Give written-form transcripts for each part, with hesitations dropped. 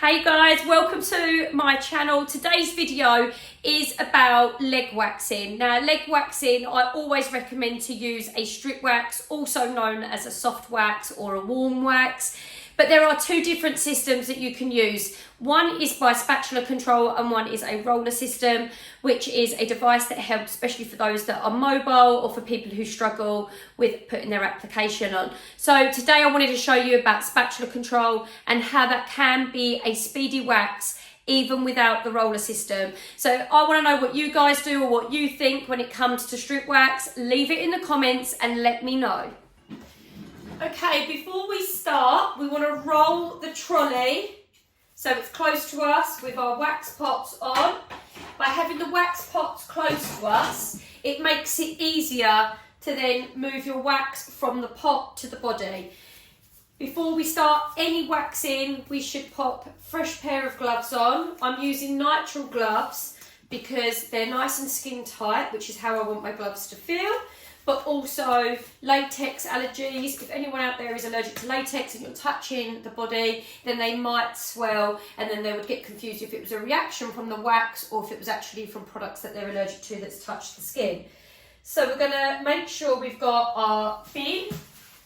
Hey guys, welcome to my channel. Today's video is about leg waxing. Now, leg waxing, I always recommend to use a strip wax, also known as a soft wax or a warm wax. But there are two different systems that you can use. One is by spatula control and one is a roller system, which is a device that helps, especially for those that are mobile or for people who struggle with putting their application on. So today I wanted to show you about spatula control and how that can be a speedy wax even without the roller system. So I want to know what you guys do or what you think when it comes to strip wax. Leave it in the comments and let me know. Okay, before we start, we want to roll the trolley so it's close to us with our wax pots on. By having the wax pots close to us, it makes it easier to then move your wax from the pot to the body. Before we start any waxing, we should pop a fresh pair of gloves on. I'm using nitrile gloves because they're nice and skin tight, which is how I want my gloves to feel. But also latex allergies. If anyone out there is allergic to latex and you're touching the body, then they might swell and then they would get confused if it was a reaction from the wax or if it was actually from products that they're allergic to that's touched the skin. So we're gonna make sure we've got our bin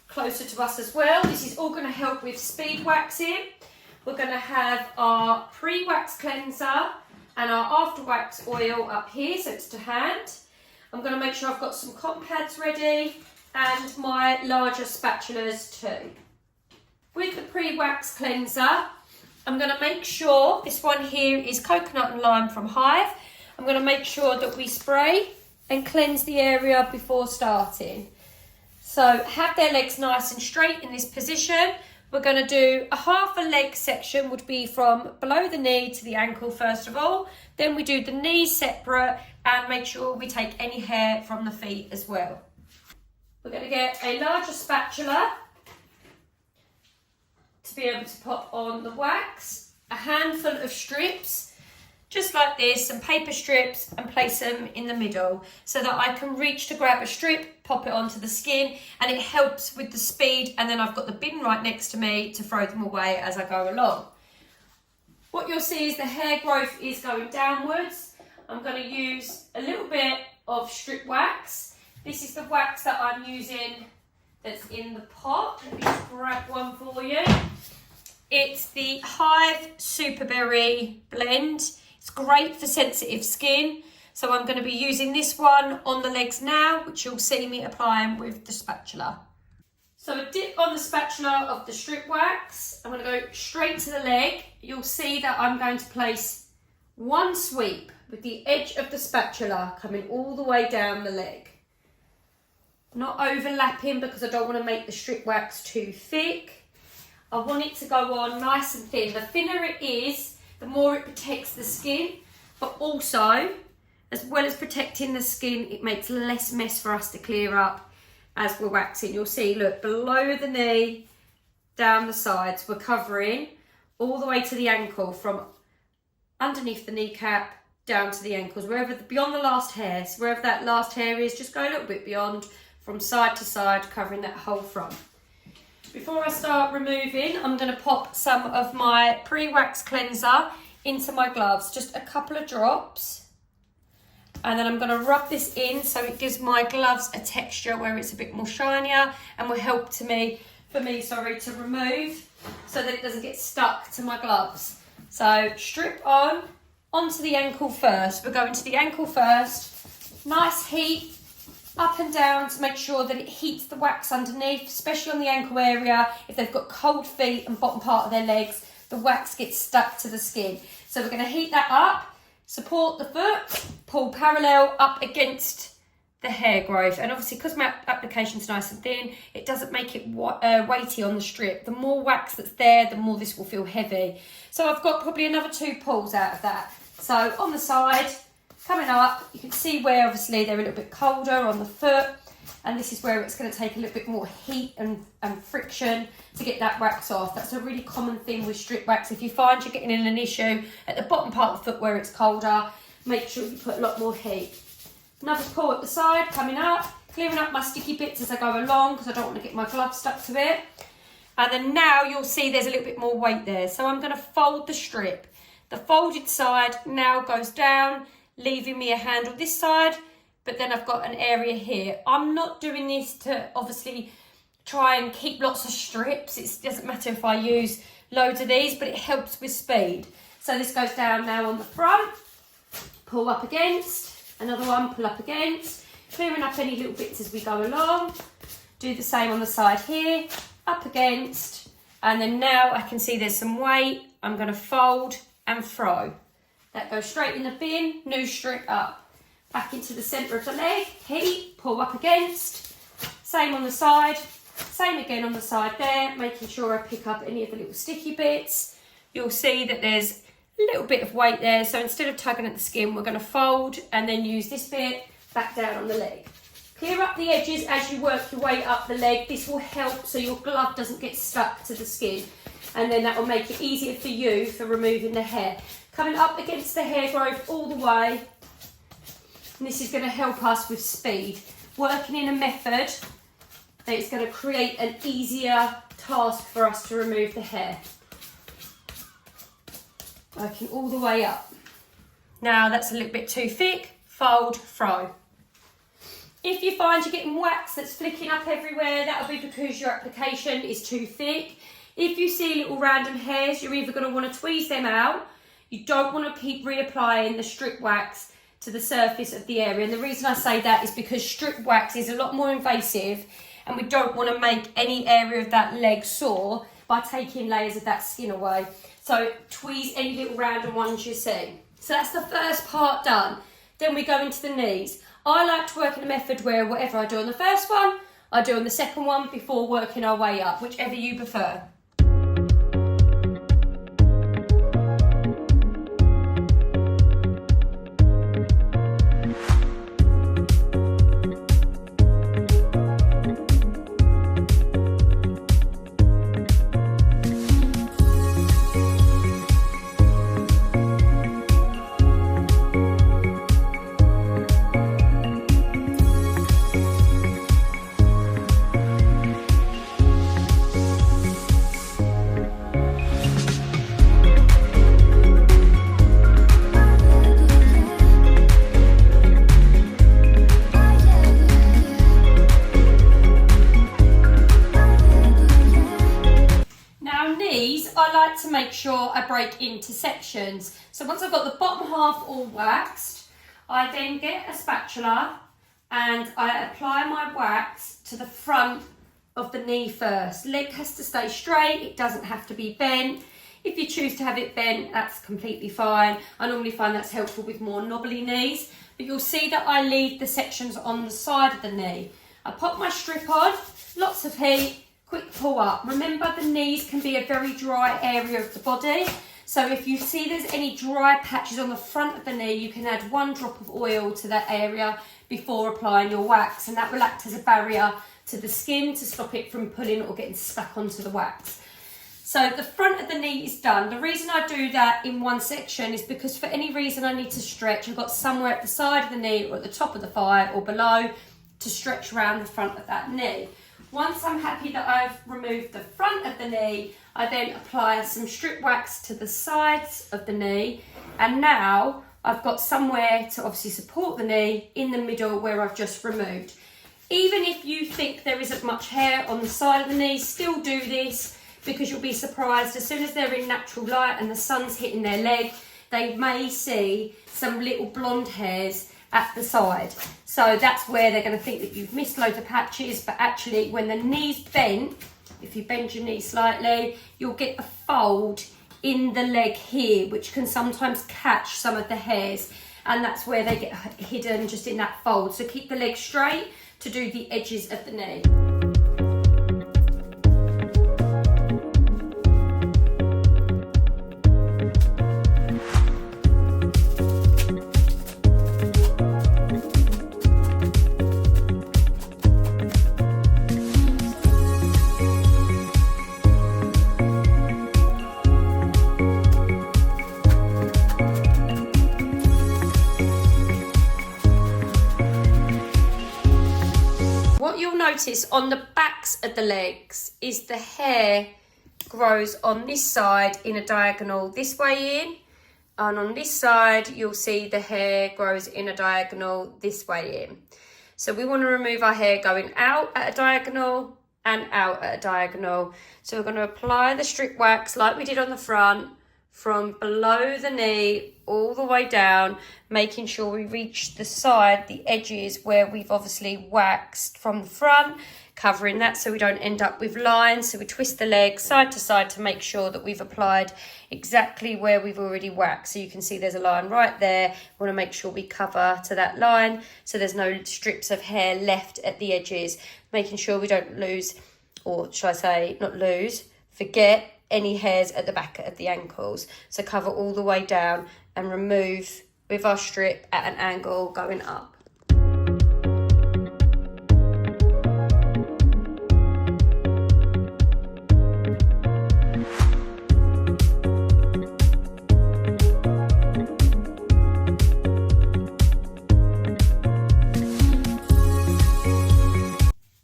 closer to us as well. This is all gonna help with speed waxing. We're gonna have our pre-wax cleanser and our after wax oil up here, so it's to hand. I'm going to make sure I've got some cotton pads ready and my larger spatulas too. With the pre-wax cleanser, I'm going to make sure, this one here is coconut and lime from Hive. I'm going to make sure that we spray and cleanse the area before starting. So have their legs nice and straight in this position. We're going to do a half a leg section, would be from below the knee to the ankle first of all. Then we do the knees separate and make sure we take any hair from the feet as well. We're going to get a larger spatula to be able to pop on the wax, a handful of strips, just like this, some paper strips, and place them in the middle so that I can reach to grab a strip, pop it onto the skin, and it helps with the speed. And then I've got the bin right next to me to throw them away as I go along. What you'll see is the hair growth is going downwards. I'm going to use a little bit of strip wax. This is the wax that I'm using that's in the pot. Let me just grab one for you. It's the Hive Superberry blend. It's great for sensitive skin. So I'm going to be using this one on the legs now, which you'll see me applying with the spatula. So a dip on the spatula of the strip wax. I'm going to go straight to the leg. You'll see that I'm going to place one sweep with the edge of the spatula coming all the way down the leg. Not overlapping because I don't want to make the strip wax too thick. I want it to go on nice and thin. The thinner it is, the more it protects the skin, but also, as well as protecting the skin, it makes less mess for us to clear up as we're waxing. You'll see, look, below the knee, down the sides, we're covering all the way to the ankle, from underneath the kneecap down to the ankles, wherever, beyond the last hair. So wherever that last hair is, just go a little bit beyond, from side to side, covering that whole front. Before I start removing, I'm going to pop some of my pre-wax cleanser into my gloves, just a couple of drops. And then I'm going to rub this in so it gives my gloves a texture where it's a bit more shinier and will help for me to remove so that it doesn't get stuck to my gloves. So strip on, onto the ankle first. We're going to the ankle first. Nice heat. Up and down to make sure that it heats the wax underneath, especially on the ankle area. If they've got cold feet and bottom part of their legs, the wax gets stuck to the skin. So we're going to heat that up, support the foot, pull parallel up against the hair growth. And obviously, because my application's nice and thin, it doesn't make it weighty on the strip. The more wax that's there, the more this will feel heavy. So I've got probably another 2 pulls out of that. So on the side, coming up, you can see where obviously they're a little bit colder on the foot, and this is where it's going to take a little bit more heat and friction to get that wax off. That's a really common thing with strip wax. If you find you're getting in an issue at the bottom part of the foot where it's colder, make sure you put a lot more heat. Another pull at the side, coming up, clearing up my sticky bits as I go along because I don't want to get my glove stuck to it. And then now you'll see there's a little bit more weight there. So I'm going to fold the strip. The folded side now goes down, leaving me a handle this side, but then I've got an area here. I'm not doing this to obviously try and keep lots of strips. It doesn't matter if I use loads of these, but it helps with speed. So this goes down now on the front, pull up against, another one, pull up against, clearing up any little bits as we go along. Do the same on the side here, up against, and then now I can see there's some weight. I'm going to fold and throw. That goes straight in the bin, new strip up. Back into the centre of the leg, heat, pull up against, same on the side, same again on the side there, making sure I pick up any of the little sticky bits. You'll see that there's a little bit of weight there, so instead of tugging at the skin, we're going to fold and then use this bit back down on the leg. Clear up the edges as you work your way up the leg. This will help so your glove doesn't get stuck to the skin, and then that will make it easier for you for removing the hair. Coming up against the hair growth all the way, and this is going to help us with speed. Working in a method that is going to create an easier task for us to remove the hair. Working all the way up. Now that's a little bit too thick, fold, throw. If you find you're getting wax that's flicking up everywhere, that'll be because your application is too thick. If you see little random hairs, you're either going to want to tweeze them out. You don't want to keep reapplying the strip wax to the surface of the area. And the reason I say that is because strip wax is a lot more invasive, and we don't want to make any area of that leg sore by taking layers of that skin away. So tweeze any little random ones you see. So that's the first part done. Then we go into the knees. I like to work in a method where whatever I do on the first one, I do on the second one before working our way up, whichever you prefer. To make sure I break into sections. So once I've got the bottom half all waxed, I then get a spatula and I apply my wax to the front of the knee first. Leg has to stay straight, it doesn't have to be bent. If you choose to have it bent, that's completely fine. I normally find that's helpful with more knobbly knees, but you'll see that I leave the sections on the side of the knee. I pop my strip on, lots of heat, quick pull up. Remember, the knees can be a very dry area of the body, so if you see there's any dry patches on the front of the knee, you can add 1 drop of oil to that area before applying your wax, and that will act as a barrier to the skin to stop it from pulling or getting stuck onto the wax. So the front of the knee is done. The reason I do that in one section is because for any reason I need to stretch, I've got somewhere at the side of the knee or at the top of the thigh or below to stretch around the front of that knee. Once I'm happy that I've removed the front of the knee, I then apply some strip wax to the sides of the knee, and now I've got somewhere to obviously support the knee in the middle where I've just removed. Even if you think there isn't much hair on the side of the knee, still do this, because you'll be surprised as soon as they're in natural light and the sun's hitting their leg, they may see some little blonde hairs at the side. So that's where they're going to think that you've missed loads of patches, but actually when the knee's bent, if you bend your knee slightly, you'll get a fold in the leg here, which can sometimes catch some of the hairs, and that's where they get hidden, just in that fold. So keep the leg straight to do the edges of the knee. What you'll notice on the backs of the legs is the hair grows on this side in a diagonal this way in, and on this side you'll see the hair grows in a diagonal this way in. So we want to remove our hair going out at a diagonal and out at a diagonal. So we're going to apply the strip wax like we did on the front, from below the knee all the way down, making sure we reach the side, the edges where we've obviously waxed from the front, covering that so we don't end up with lines. So we twist the leg side to side to make sure that we've applied exactly where we've already waxed. So you can see there's a line right there. We want to make sure we cover to that line so there's no strips of hair left at the edges, making sure we don't lose, or should I say not lose, forget any hairs at the back of the ankles. So cover all the way down and remove with our strip at an angle going up.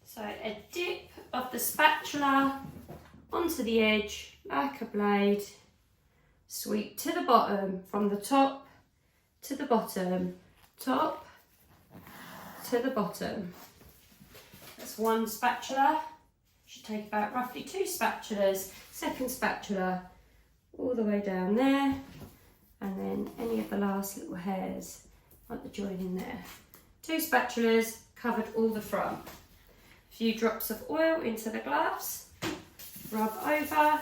So a dip of the spatula onto the edge like a blade, sweep to the bottom, from the top to the bottom, top to the bottom. That's one spatula. Should take about roughly 2 spatulas. Second spatula all the way down there, and then any of the last little hairs like the join in there. 2 spatulas covered all the front. A few drops of oil into the gloves, rub over,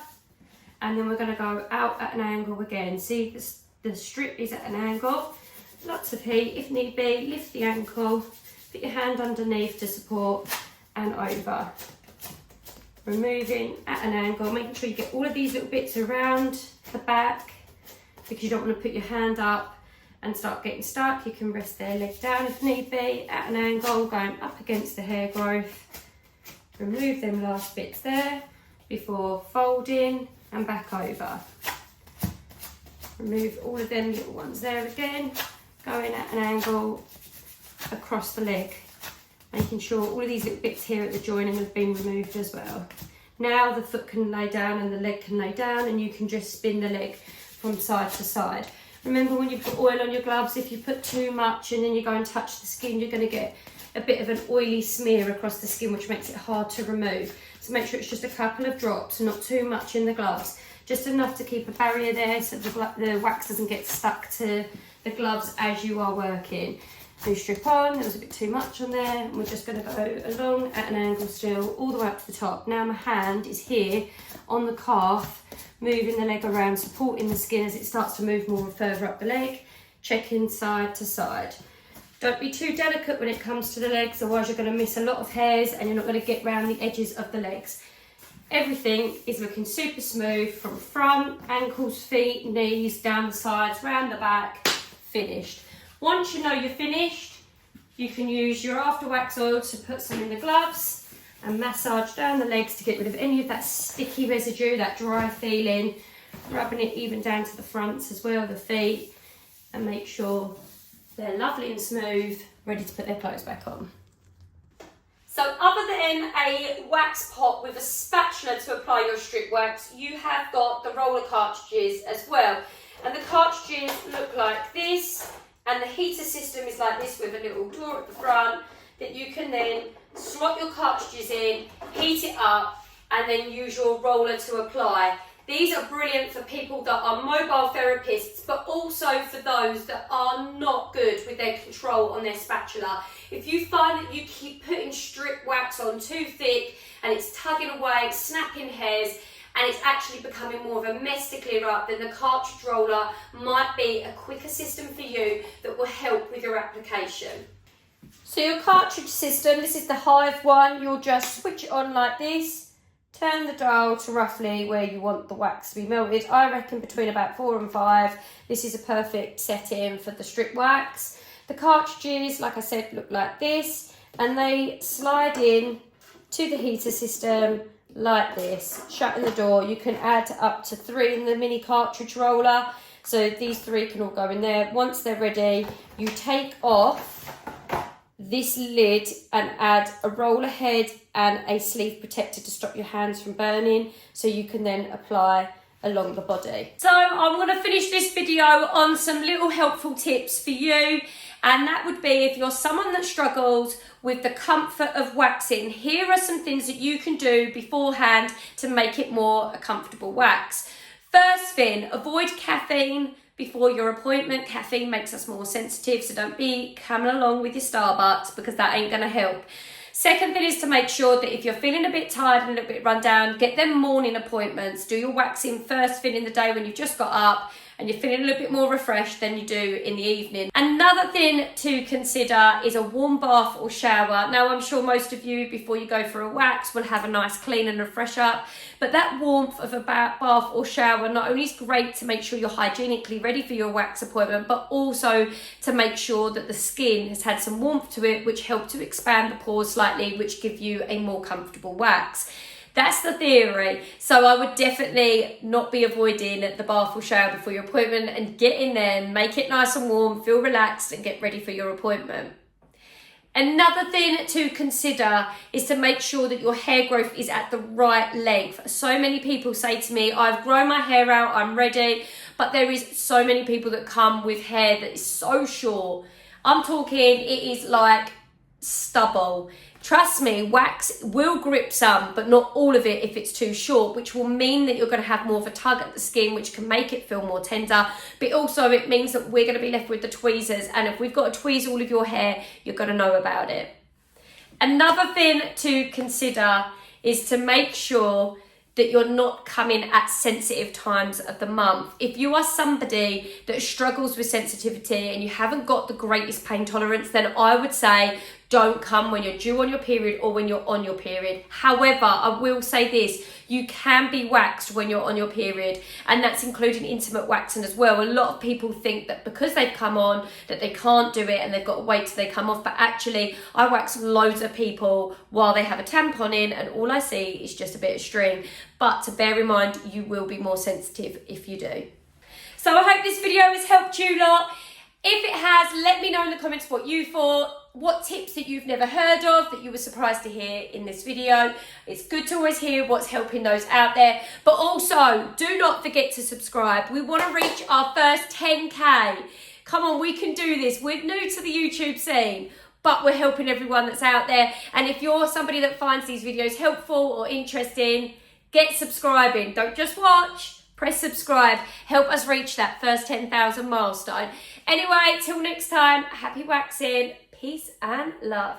and then we're going to go out at an angle again. See, the strip is at an angle. Lots of heat if need be. Lift the ankle, put your hand underneath to support, and over. Removing at an angle, making sure you get all of these little bits around the back, because you don't want to put your hand up and start getting stuck. You can rest their leg down if need be, at an angle, going up against the hair growth. Remove them last bits there before folding and back over. Remove all of them little ones there again, going at an angle across the leg, making sure all of these little bits here at the joining have been removed as well. Now the foot can lay down and the leg can lay down, and you can just spin the leg from side to side. Remember, when you put oil on your gloves, if you put too much and then you go and touch the skin, you're going to get a bit of an oily smear across the skin, which makes it hard to remove. So make sure it's just a couple of drops, not too much in the gloves, just enough to keep a barrier there so the wax doesn't get stuck to the gloves as you are working. New strip on, there was a bit too much on there, and we're just going to go along at an angle still all the way up to the top. Now my hand is here on the calf, moving the leg around, supporting the skin as it starts to move more further up the leg, checking side to side. Don't be too delicate when it comes to the legs, otherwise you're going to miss a lot of hairs and you're not going to get round the edges of the legs. Everything is looking super smooth from front, ankles, feet, knees, down the sides, round the back, finished. Once you know you're finished, you can use your after wax oil to put some in the gloves and massage down the legs to get rid of any of that sticky residue, that dry feeling, rubbing it even down to the fronts as well, the feet, and make sure they're lovely and smooth, ready to put their clothes back on. So other than a wax pot with a spatula to apply your strip wax, you have got the roller cartridges as well. And the cartridges look like this, and the heater system is like this with a little door at the front that you can then slot your cartridges in, heat it up, and then use your roller to apply. These are brilliant for people that are mobile therapists, but also for those that are not good with their control on their spatula. If you find that you keep putting strip wax on too thick and it's tugging away, snapping hairs, and it's actually becoming more of a mess to clear up, then the cartridge roller might be a quicker system for you that will help with your application. So your cartridge system, this is the Hive one, you'll just switch it on like this. Turn the dial to roughly where you want the wax to be melted. I reckon between about 4 and 5. This is a perfect setting for the strip wax. The cartridges, like I said, look like this, and they slide in to the heater system like this, shutting the door. You can add up to 3 in the mini cartridge roller, so these 3 can all go in there. Once they're ready, you take off this lid and add a roller head and a sleeve protector to stop your hands from burning, so you can then apply along the body. So I'm going to finish this video on some little helpful tips for you, and that would be, if you're someone that struggles with the comfort of waxing, here are some things that you can do beforehand to make it more a comfortable wax. First thing, avoid caffeine before your appointment. Caffeine makes us more sensitive, so don't be coming along with your Starbucks, because that ain't going to help. Second thing is to make sure that if you're feeling a bit tired and a little bit run down, get them morning appointments. Do your waxing first thing in the day when you've just got up and you're feeling a little bit more refreshed than you do in the evening. Another thing to consider is a warm bath or shower. Now, I'm sure most of you, before you go for a wax, will have a nice clean and a fresh up, but that warmth of a bath or shower not only is great to make sure you're hygienically ready for your wax appointment, but also to make sure that the skin has had some warmth to it, which help to expand the pores slightly, which give you a more comfortable wax. That's the theory. So I would definitely not be avoiding the bath or shower before your appointment, and get in there and make it nice and warm, feel relaxed and get ready for your appointment. Another thing to consider is to make sure that your hair growth is at the right length. So many people say to me, I've grown my hair out, I'm ready, but there is so many people that come with hair that is so short. I'm talking, it is like stubble. Trust me, wax will grip some, but not all of it if it's too short, which will mean that you're going to have more of a tug at the skin, which can make it feel more tender. But also it means that we're going to be left with the tweezers, and if we've got to tweeze all of your hair, you're going to know about it. Another thing to consider is to make sure that you're not coming at sensitive times of the month. If you are somebody that struggles with sensitivity and you haven't got the greatest pain tolerance, then I would say don't come when you're due on your period or when you're on your period. However, I will say this, you can be waxed when you're on your period, and that's including intimate waxing as well. A lot of people think that because they've come on that they can't do it and they've got to wait till they come off, but actually I wax loads of people while they have a tampon in, and all I see is just a bit of string. But to bear in mind, you will be more sensitive if you do. So I hope this video has helped you lot. If it has, let me know in the comments what you thought, what tips that you've never heard of that you were surprised to hear in this video. It's good to always hear what's helping those out there. But also, do not forget to subscribe. We want to reach our first 10K. Come on, we can do this. We're new to the YouTube scene, but we're helping everyone that's out there. And if you're somebody that finds these videos helpful or interesting, get subscribing. Don't just watch. Press subscribe. Help us reach that first 10,000 milestone. Anyway, till next time, happy waxing, peace and love.